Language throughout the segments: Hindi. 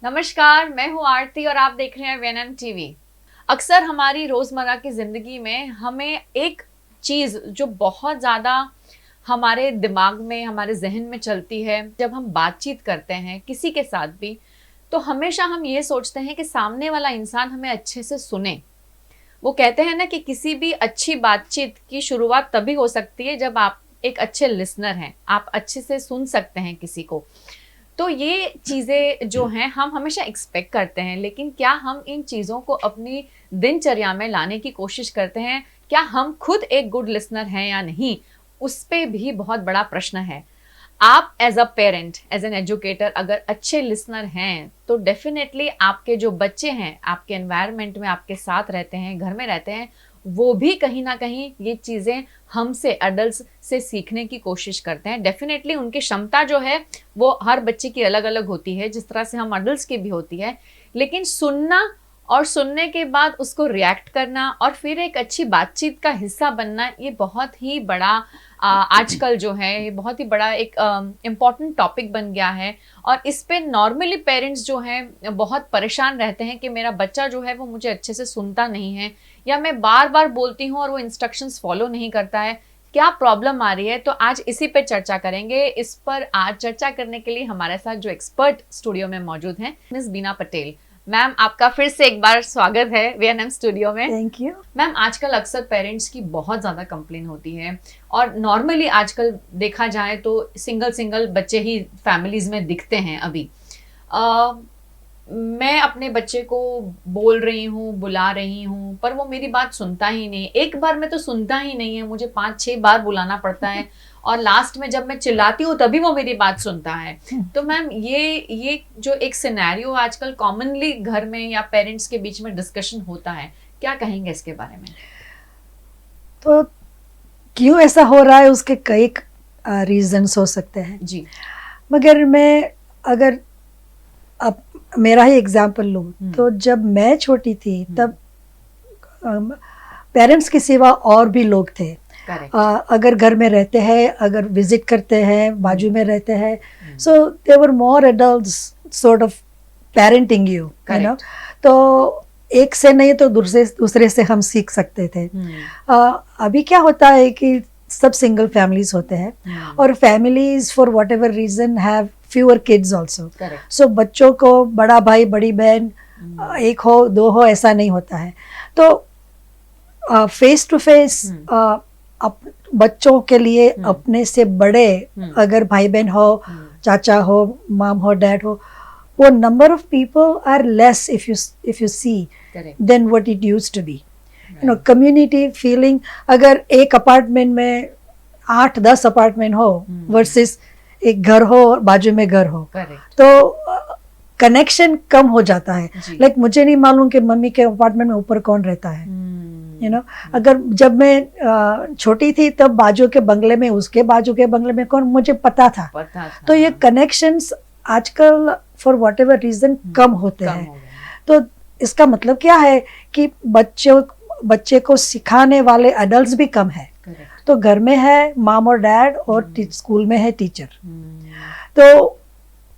नमस्कार, मैं हूँ आरती और आप देख रहे हैं वीएनएम टीवी। अक्सर हमारी रोजमर्रा की जिंदगी में हमें एक चीज जो बहुत ज्यादा हमारे दिमाग में, हमारे जहन में चलती है, जब हम बातचीत करते हैं किसी के साथ भी, तो हमेशा हम ये सोचते हैं कि सामने वाला इंसान हमें अच्छे से सुने। वो कहते हैं ना कि किसी भी अच्छी बातचीत की शुरुआत तभी हो सकती है जब आप एक अच्छे लिसनर हैं, आप अच्छे से सुन सकते हैं किसी को। तो ये चीज़ें जो हैं हम हमेशा एक्सपेक्ट करते हैं, लेकिन क्या हम इन चीज़ों को अपनी दिनचर्या में लाने की कोशिश करते हैं? क्या हम खुद एक गुड लिसनर हैं या नहीं? उस पे भी बहुत बड़ा प्रश्न है। आप as a parent, as an educator अगर अच्छे लिसनर हैं तो डेफिनेटली आपके जो बच्चे हैं, आपके एनवायरनमेंट में आपके साथ रहते हैं, घर में रहते हैं, वो भी कहीं ना कहीं ये चीज़ें हमसे, एडल्ट्स से सीखने की कोशिश करते हैं। डेफिनेटली उनकी क्षमता जो है वो हर बच्चे की अलग अलग होती है, जिस तरह से हम एडल्ट्स की भी होती है। लेकिन सुनना और सुनने के बाद उसको रिएक्ट करना और फिर एक अच्छी बातचीत का हिस्सा बनना, ये बहुत ही बड़ा आजकल जो है ये बहुत ही बड़ा एक इम्पॉर्टेंट टॉपिक बन गया है। और इस पे नॉर्मली पेरेंट्स जो हैं बहुत परेशान रहते हैं कि मेरा बच्चा जो है वो मुझे अच्छे से सुनता नहीं है, या मैं बार बार बोलती हूँ और वो इंस्ट्रक्शंस फॉलो नहीं करता है। क्या प्रॉब्लम आ रही है? तो आज इसी पे चर्चा करेंगे। इस पर आज चर्चा करने के लिए हमारे साथ जो एक्सपर्ट स्टूडियो में मौजूद हैं, मिस बीना पटेल। मैम, आपका फिर से एक बार स्वागत है वीएनएम स्टूडियो में। Thank you. मैम, आजकल अक्सर पेरेंट्स की बहुत ज़्यादा कंप्लेन होती है और नॉर्मली आजकल देखा जाए तो सिंगल सिंगल बच्चे ही फैमिलीज में दिखते हैं अभी। मैं अपने बच्चे को बोल रही हूँ, बुला रही हूँ, पर वो मेरी बात सुनता ही नहीं। एक बार में तो सुनता ही नहीं है, मुझे 5-6 बार बुलाना पड़ता है और लास्ट में जब मैं चिल्लाती हूँ तभी वो मेरी बात सुनता है। तो मैम, ये जो एक सिनेरियो आजकल कॉमनली घर में या पेरेंट्स के बीच में डिस्कशन होता है, क्या कहेंगे इसके बारे में? तो क्यों ऐसा हो रहा है, उसके कई रीजंस हो सकते हैं जी। मगर मैं अगर अब मेरा ही एग्जांपल लूँ तो जब मैं छोटी थी तब पेरेंट्स के सिवा और भी लोग थे। अगर घर में रहते हैं, अगर विजिट करते हैं, बाजू में रहते हैं, so they were more adults sort of parenting you know. तो एक से नहीं तो दूसरे से हम सीख सकते थे। अभी क्या होता है कि सब सिंगल फैमिलीज होते हैं और families for whatever reason have fewer kids also. So बच्चों को बड़ा भाई बड़ी बहन एक हो दो हो ऐसा नहीं होता है। तो फेस टू फेस बच्चों के लिए अपने से बड़े अगर भाई बहन हो, चाचा हो, माम हो, डैड हो, वो number of people are less if you see than what it used to be. You know, community feeling, अगर एक अपार्टमेंट में 8-10 अपार्टमेंट हो वर्सेस एक घर हो और बाजू में घर हो, तो कनेक्शन कम हो जाता है। लाइक मुझे नहीं मालूम कि मम्मी के अपार्टमेंट में ऊपर कौन रहता है। यू नो, अगर जब मैं छोटी थी तब बाजू के बंगले में, उसके बाजू के बंगले में कौन, मुझे पता था। तो ये कनेक्शंस आजकल फॉर वॉट एवर रीजन कम होते हैं। तो इसका मतलब क्या है कि बच्चे को सिखाने वाले एडल्ट्स भी कम है। तो घर में है माम और डैड और स्कूल में है टीचर, तो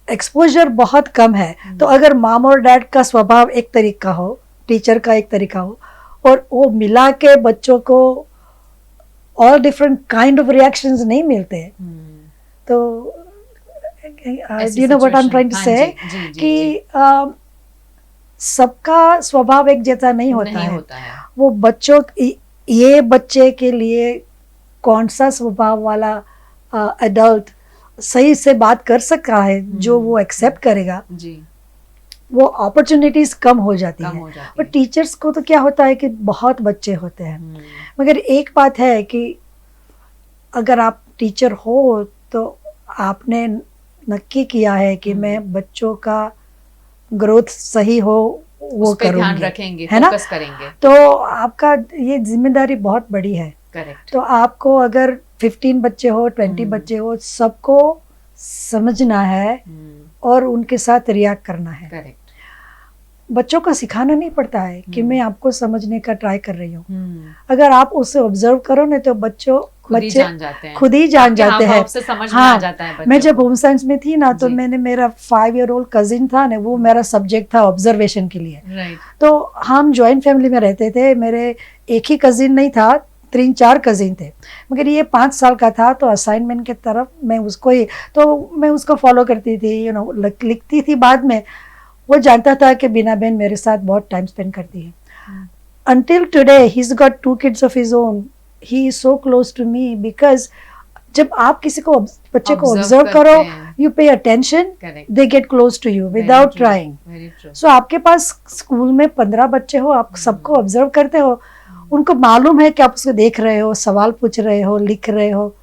एक्सपोजर बहुत कम है। तो अगर माम और डैड का स्वभाव एक तरीका हो, टीचर का एक तरीका हो, और वो मिला के बच्चों को all different kind of reactions नहीं मिलते। तो you know what I am trying to say कि सबका स्वभाव एक जैसा नहीं होता है। वो बच्चों, ये बच्चे के लिए कौन सा स्वभाव वाला एडल्ट सही से बात कर सकता है, जो वो एक्सेप्ट करेगा, वो अपॉर्चुनिटीज कम हो जाती है। और टीचर्स को तो क्या होता है कि बहुत बच्चे होते हैं। मगर एक बात है कि अगर आप टीचर हो तो आपने नक्की किया है कि मैं बच्चों का ग्रोथ सही हो वो करूंगी, ध्यान रखेंगे, है ना, फोकस करेंगे। तो आपका ये जिम्मेदारी बहुत बड़ी है। करेक्ट। तो आपको अगर 15 बच्चे हो, 20 बच्चे हो, सबको समझना है और उनके साथ रिएक्ट करना है। करेक्ट। बच्चों को सिखाना नहीं पड़ता है कि मैं आपको समझने का ट्राई कर रही हूँ। अगर अगर आप उसे ऑब्जर्व करो ना तो बच्चे खुद ही जान जाते हैं, खुद ही जान आपके जाते हाव-भाव हैं। से समझ में हाँ, आ जाता है बच्चों मैं जब को। होम साइंस में थी ना तो जी। मैंने मेरा 5 ईयर ओल्ड कजिन था ना, वो मेरा सब्जेक्ट था ऑब्जर्वेशन के लिए। राइट, तो हम जॉइंट फैमिली में रहते थे, मेरे एक ही कजिन नहीं था, 3-4 कजिन थे, मगर ये 5 साल का था तो असाइनमेंट की तरफ मैं उसको ही, तो मैं उसको फॉलो करती थी, लिखती थी। बाद में वो जानता था कि बीना बहन मेरे साथ बहुत टाइम स्पेंड करती है। Until today he's got 2 kids of his own. He is so close to me because जब आप किसी को बच्चे को Observe ऑब्जर्व करो, करते हैं। You pay attention, correct, they get close to you without trying. Very true. So आपके पास स्कूल में 15 बच्चे हो, आप सबको ऑब्जर्व करते हो, उनको मालूम है कि आप उसको देख रहे हो, सवाल पूछ रहे हो, लिख रहे हो,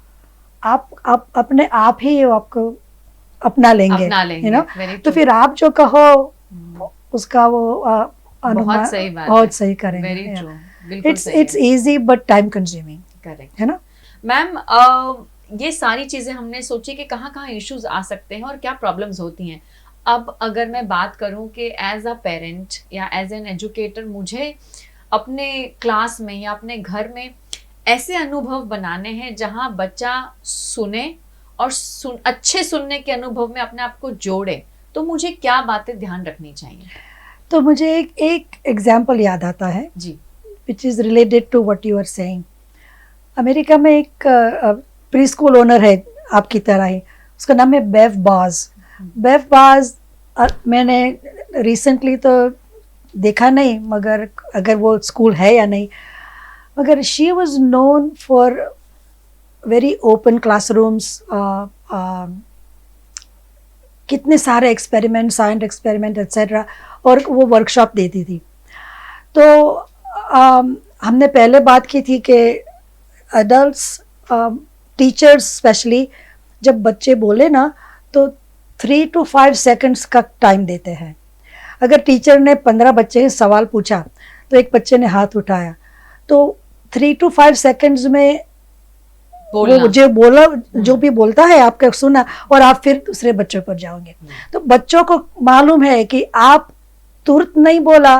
आप अपने आप ही वो आपको अपना लेंगे, very तो true। फिर आप जो कहो उसका वो बहुत सही बात है, बहुत सही करेंगे। वेरी ट्रू, बिल्कुल इट्स सही it's easy but time consuming, correct है ना। मैम। ये सारी चीजें हमने सोची कि कहाँ कहाँ इश्यूज आ सकते हैं और क्या प्रॉब्लम्स होती हैं। अब अगर मैं बात करूं कि एज अ पेरेंट या एज एन एजुकेटर मुझे अपने क्लास में या अपने घर में ऐसे अनुभव बनाने हैं जहां बच्चा सुने और अच्छे सुनने के अनुभव में अपने आप को जोड़े, तो मुझे क्या बातें ध्यान रखनी चाहिए? तो मुझे एक एग्जाम्पल याद आता है जी, which is related to what you are saying. America में एक प्री स्कूल ओनर है आपकी तरह ही, उसका नाम है बेव बाज। बेव बाज मैंने रिसेंटली तो देखा नहीं, मगर अगर वो स्कूल है या नहीं, मगर she was known for very open classrooms, कितने सारे एक्सपेरिमेंट, साइंस एक्सपेरिमेंट एक्सेट्रा, और वो वर्कशॉप देती थी। तो हमने पहले बात की थी कि एडल्ट्स, टीचर्स स्पेशली, जब बच्चे बोले ना तो 3 to 5 सेकंड्स का टाइम देते हैं। अगर टीचर ने 15 बच्चे से सवाल पूछा तो एक बच्चे ने हाथ उठाया, तो 3 to 5 सेकंड्स में वो जो भी बोलता है आपका सुना, और आप फिर दूसरे बच्चों पर जाओगे। तो बच्चों को मालूम है कि आप तुरंत नहीं बोला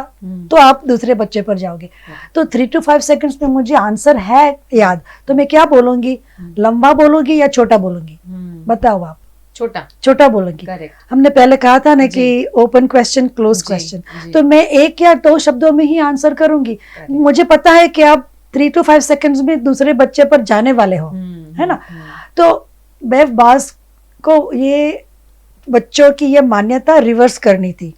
तो आप दूसरे बच्चे पर जाओगे। तो 3 to 5 सेकंड्स में मुझे आंसर है याद, तो मैं क्या बोलूंगी, लंबा बोलूंगी या छोटा बोलूंगी? बताओ आप। छोटा बोलूंगी। हमने पहले कहा था ना कि ओपन क्वेश्चन, क्लोज क्वेश्चन, तो मैं 1 या 2 शब्दों में ही आंसर करूंगी। मुझे पता है कि आप 3 to 5 सेकंड्स में दूसरे बच्चे पर जाने वाले हो, है ना। तो बेव बाज को ये बच्चों की ये मान्यता रिवर्स करनी थी।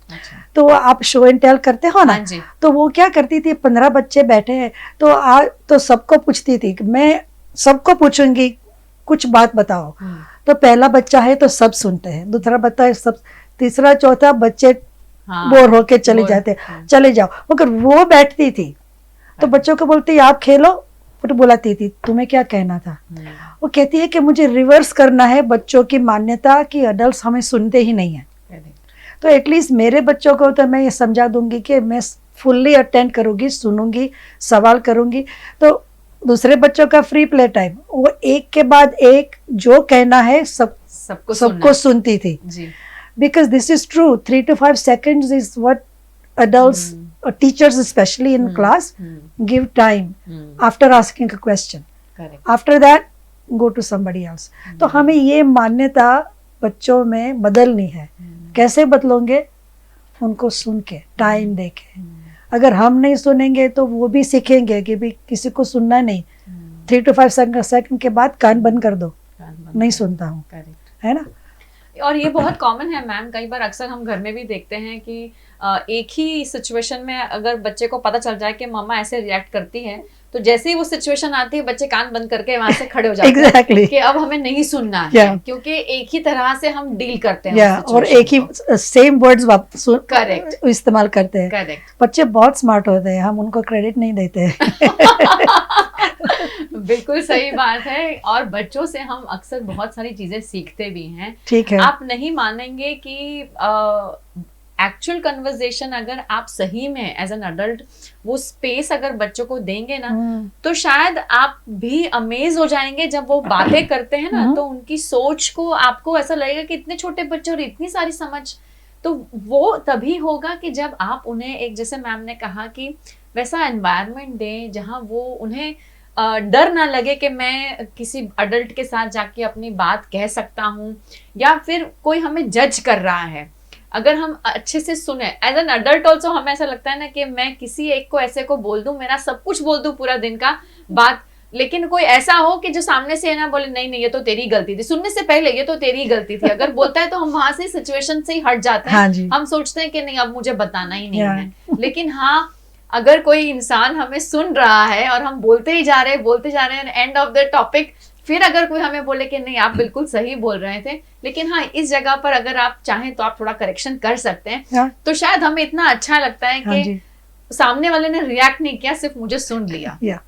तो आप शो एंड टेल करते हो ना, तो वो क्या करती थी, 15 बच्चे बैठे हैं तो सबको पूछती थी, मैं सबको पूछूंगी कुछ बात बताओ। तो पहला बच्चा है तो सब सुनते हैं, दूसरा बच्चा है सब, तीसरा चौथा बच्चे बोर होके चले जाते, चले जाओ। मगर वो बैठती थी तो बच्चों को बोलती आप खेलो, फिर बुलाती थी तुम्हें क्या कहना था। वो कहती है कि मुझे रिवर्स करना है बच्चों की मान्यता कि अडल्ट हमें सुनते ही नहीं है। तो एटलीस्ट मेरे बच्चों को तो मैं ये समझा दूंगी कि मैं फुल्ली अटेंड करूंगी, सुनूंगी, सवाल करूंगी। तो दूसरे बच्चों का फ्री प्ले टाइम, वो एक के बाद एक जो कहना है सबको सुनती थी। Because this is true, 3 to 5 seconds is what adults or teachers especially in class give time after asking a question. After that go to somebody else. तो हमें ये मान्यता बच्चों में बदलनी है। कैसे बदलोगे? उनको सुन के, टाइम दे के। अगर हम नहीं सुनेंगे तो वो भी सीखेंगे कि भी किसी को सुनना नहीं, 3 to 5 सेकंड के बाद कान बंद कर दो, नहीं सुनता हूँ, है ना। और ये बहुत कॉमन है मैम, कई बार अक्सर हम घर में भी देखते हैं कि एक ही सिचुएशन में अगर बच्चे को पता चल जाए कि मम्मा ऐसे रिएक्ट करती है, तो जैसे ही वो सिचुएशन आती है बच्चे कान बंद करके वहां से खड़े हो जाते हैं कि अब हमें नहीं सुनना है, क्योंकि एक ही तरह से हम डील करते हैं और एक ही सेम वर्ड्स करेक्ट इस्तेमाल करते हैं। करेक्ट। बच्चे बहुत स्मार्ट होते हैं, हम उनको क्रेडिट नहीं देते बिल्कुल सही बात है, और बच्चों से हम अक्सर बहुत सारी चीजें सीखते भी हैं। ठीक है। आप नहीं मानेंगे कि एक्चुअल कन्वर्सेशन अगर आप सही में एज एन अडल्ट वो स्पेस अगर बच्चों को देंगे ना, तो शायद आप भी अमेज हो जाएंगे जब वो बातें करते हैं ना, तो उनकी सोच को आपको ऐसा लगेगा कि इतने छोटे बच्चे और इतनी सारी समझ। तो वो तभी होगा कि जब आप उन्हें एक, जैसे मैम ने कहा कि वैसा एनवायरनमेंट दें जहां वो उन्हें डर ना लगे कि मैं किसी अडल्ट के साथ जाके अपनी बात कह सकता हूँ या फिर कोई हमें जज कर रहा है। अगर हम अच्छे से सुने एज एन अडल्ट ऑल्सो, हमें ऐसा लगता है ना कि मैं किसी एक को ऐसे को बोल दूं, मेरा सब कुछ बोल दूं पूरा दिन का बात, लेकिन कोई ऐसा हो कि जो सामने से ना बोले नहीं नहीं ये तो तेरी गलती थी, सुनने से पहले ये तो तेरी गलती थी, अगर बोलता है तो हम वहां से सिचुएशन से ही हट जाते हैं। हाँ जी। हम सोचते हैं कि नहीं अब मुझे बताना ही नहीं है। लेकिन हाँ, अगर कोई इंसान हमें सुन रहा है और हम बोलते ही जा रहे हैं, एंड ऑफ द टॉपिक फिर अगर कोई हमें बोले कि नहीं आप बिल्कुल सही बोल रहे थे, लेकिन हाँ इस जगह पर अगर आप चाहें तो आप थोड़ा करेक्शन कर सकते हैं, तो शायद हमें इतना अच्छा लगता है कि सामने वाले ने रिएक्ट नहीं किया, सिर्फ मुझे सुन लिया।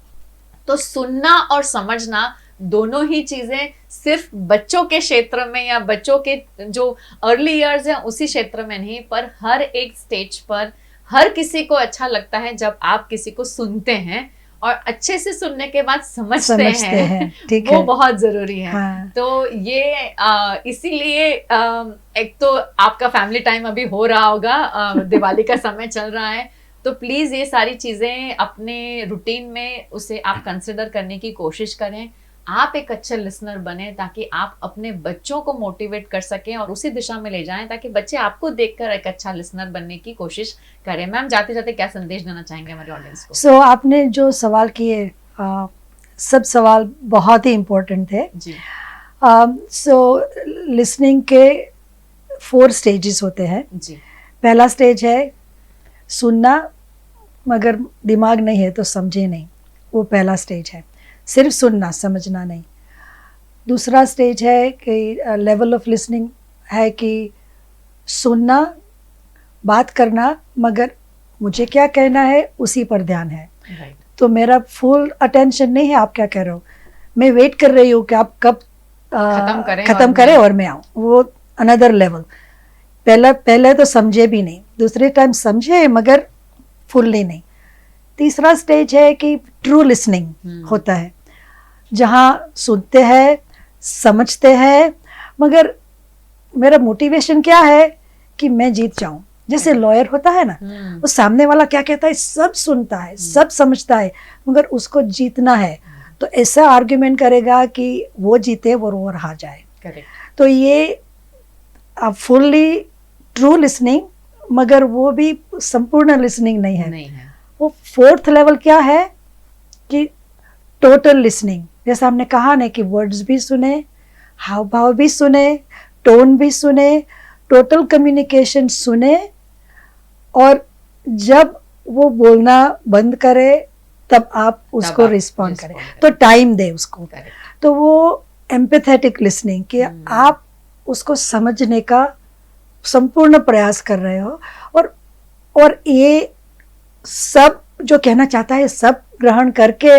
तो सुनना और समझना दोनों ही चीजें सिर्फ बच्चों के क्षेत्र में या बच्चों के जो अर्ली ईयर्स हैं उसी क्षेत्र में नहीं, पर हर एक स्टेज पर हर किसी को अच्छा लगता है जब आप किसी को सुनते हैं और अच्छे से सुनने के बाद समझते हैं। ठीक वो है। बहुत जरूरी है। हाँ। तो ये इसीलिए एक तो आपका फैमिली टाइम अभी हो रहा होगा, दिवाली का समय चल रहा है, तो प्लीज ये सारी चीजें अपने रूटीन में उसे आप कंसिडर करने की कोशिश करें। आप एक अच्छे लिसनर बने ताकि आप अपने बच्चों को मोटिवेट कर सकें और उसी दिशा में ले जाएं ताकि बच्चे आपको देखकर एक अच्छा लिसनर बनने की कोशिश करें। मैम जाते जाते क्या संदेश देना चाहेंगे हमारे ऑडियंस को? सो आपने जो सवाल किए सब सवाल बहुत ही इम्पोर्टेंट थे जी। सो लिसनिंग के 4 स्टेजेस होते हैं जी। पहला स्टेज है सुनना, मगर दिमाग नहीं है तो समझे नहीं, वो पहला स्टेज है, सिर्फ सुनना समझना नहीं। दूसरा स्टेज है कि लेवल ऑफ लिसनिंग है कि सुनना, बात करना, मगर मुझे क्या कहना है उसी पर ध्यान है। तो मेरा फुल अटेंशन नहीं है आप क्या कह रहे हो, मैं वेट कर रही हूँ कि आप कब खत्म करें और मैं आऊँ, वो अनदर लेवल। पहले तो समझे भी नहीं, दूसरे टाइम समझे मगर फुल्ली नहीं। तीसरा स्टेज है कि ट्रू लिसनिंग होता है, जहाँ सुनते हैं समझते हैं, मगर मेरा मोटिवेशन क्या है कि मैं जीत जाऊं। जैसे लॉयर होता है ना, वो सामने वाला क्या कहता है सब सुनता है सब समझता है, मगर उसको जीतना है तो ऐसा आर्ग्यूमेंट करेगा कि वो जीते और हार जाए। तो ये फुल्ली ट्रू लिसनिंग, मगर वो भी संपूर्ण लिसनिंग नहीं है। वो 4th लेवल क्या है कि टोटल लिसनिंग, जैसे हमने कहा ना कि वर्ड्स भी सुने, हाव भाव भी सुने, टोन भी सुने, टोटल कम्युनिकेशन सुने, और जब वो बोलना बंद करे तब आप उसको रिस्पॉन्ड करें, तो टाइम दे उसको। तो वो एम्पैथेटिक लिसनिंग कि आप उसको समझने का संपूर्ण प्रयास कर रहे हो, और ये सब जो कहना चाहता है सब ग्रहण करके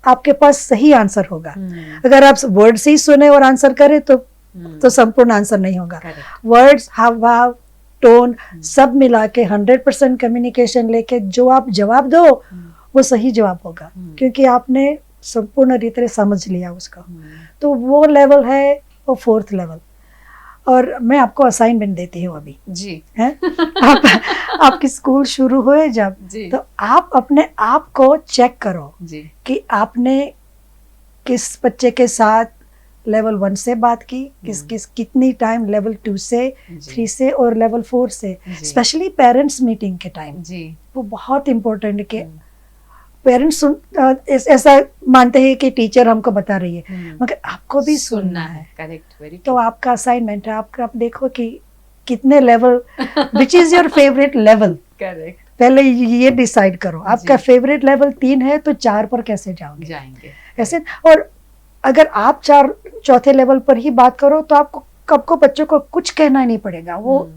आपके पास सही आंसर होगा। अगर आप वर्ड से ही सुने और आंसर करें तो संपूर्ण आंसर नहीं होगा। वर्ड्स, हाव भाव, टोन सब मिला के 100% कम्युनिकेशन लेके जो आप जवाब दो वो सही जवाब होगा, क्योंकि आपने संपूर्ण रीति से समझ लिया उसको। तो वो लेवल है वो 4th लेवल। और मैं आपको असाइनमेंट देती हूँ अभी जी है आपकी स्कूल शुरू हुए जब जी। तो आप अपने आप को चेक करो जी। कि आपने किस बच्चे के साथ लेवल 1 से बात की, कितनी टाइम लेवल 2 से, 3 से और लेवल 4 से, स्पेशली पेरेंट्स मीटिंग के टाइम जी। वो बहुत इम्पोर्टेंट है कि पेरेंट्स ऐसा मानते हैं कि टीचर हमको बता रही है, मगर आपको भी सुनना है। करेक्ट। तो आपका असाइनमेंट है, आप देखो कि कितने level, which is your favourite level. Correct. पहले ये डिसाइड करो, आपका फेवरेट लेवल 3 है तो 4 पर कैसे जाएंगे ऐसे। और अगर आप 4थे लेवल पर ही बात करो तो आपको बच्चों को कुछ कहना ही नहीं पड़ेगा, वो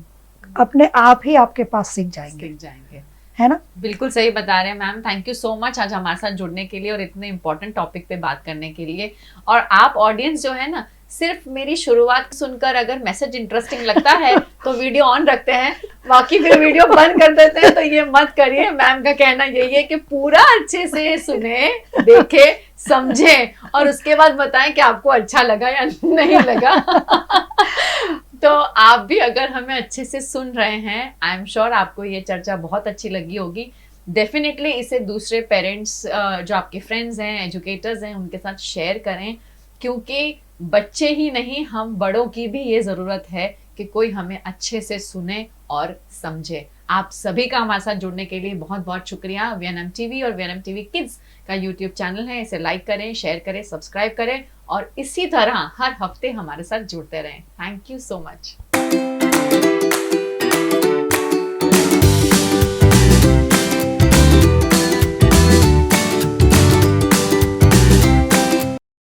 अपने आप ही आपके पास सीख जाएंगे, है ना? बिल्कुल सही बता रहे हैं ma'am. Thank you so much आज हमारे साथ जुड़ने के लिए और इतने इम्पोर्टेंट टॉपिक पे बात करने के लिए। और आप ऑडियंस जो है ना, सिर्फ मेरी शुरुआत सुनकर अगर मैसेज इंटरेस्टिंग लगता है तो वीडियो ऑन रखते हैं, बाकी फिर वीडियो बंद कर देते हैं, तो ये मत करिए। मैम का कहना यही है कि पूरा अच्छे से सुने, देखे, समझे और उसके बाद बताएं कि आपको अच्छा लगा या नहीं लगा। तो आप भी अगर हमें अच्छे से सुन रहे हैं, आई एम श्योर आपको ये चर्चा बहुत अच्छी लगी होगी। डेफिनेटली इसे दूसरे पेरेंट्स जो आपके फ्रेंड्स हैं, एजुकेटर्स हैं, उनके साथ शेयर करें, क्योंकि बच्चे ही नहीं, हम बड़ों की भी ये ज़रूरत है कि कोई हमें अच्छे से सुने और समझे। आप सभी का हमारे साथ जुड़ने के लिए बहुत बहुत शुक्रिया। वीएनएम टीवी और वीएनएम टीवी किड्स का यूट्यूब चैनल है, इसे लाइक करें, शेयर करें, सब्सक्राइब करें और इसी तरह हर हफ्ते हमारे साथ जुड़ते रहें। Thank you so much.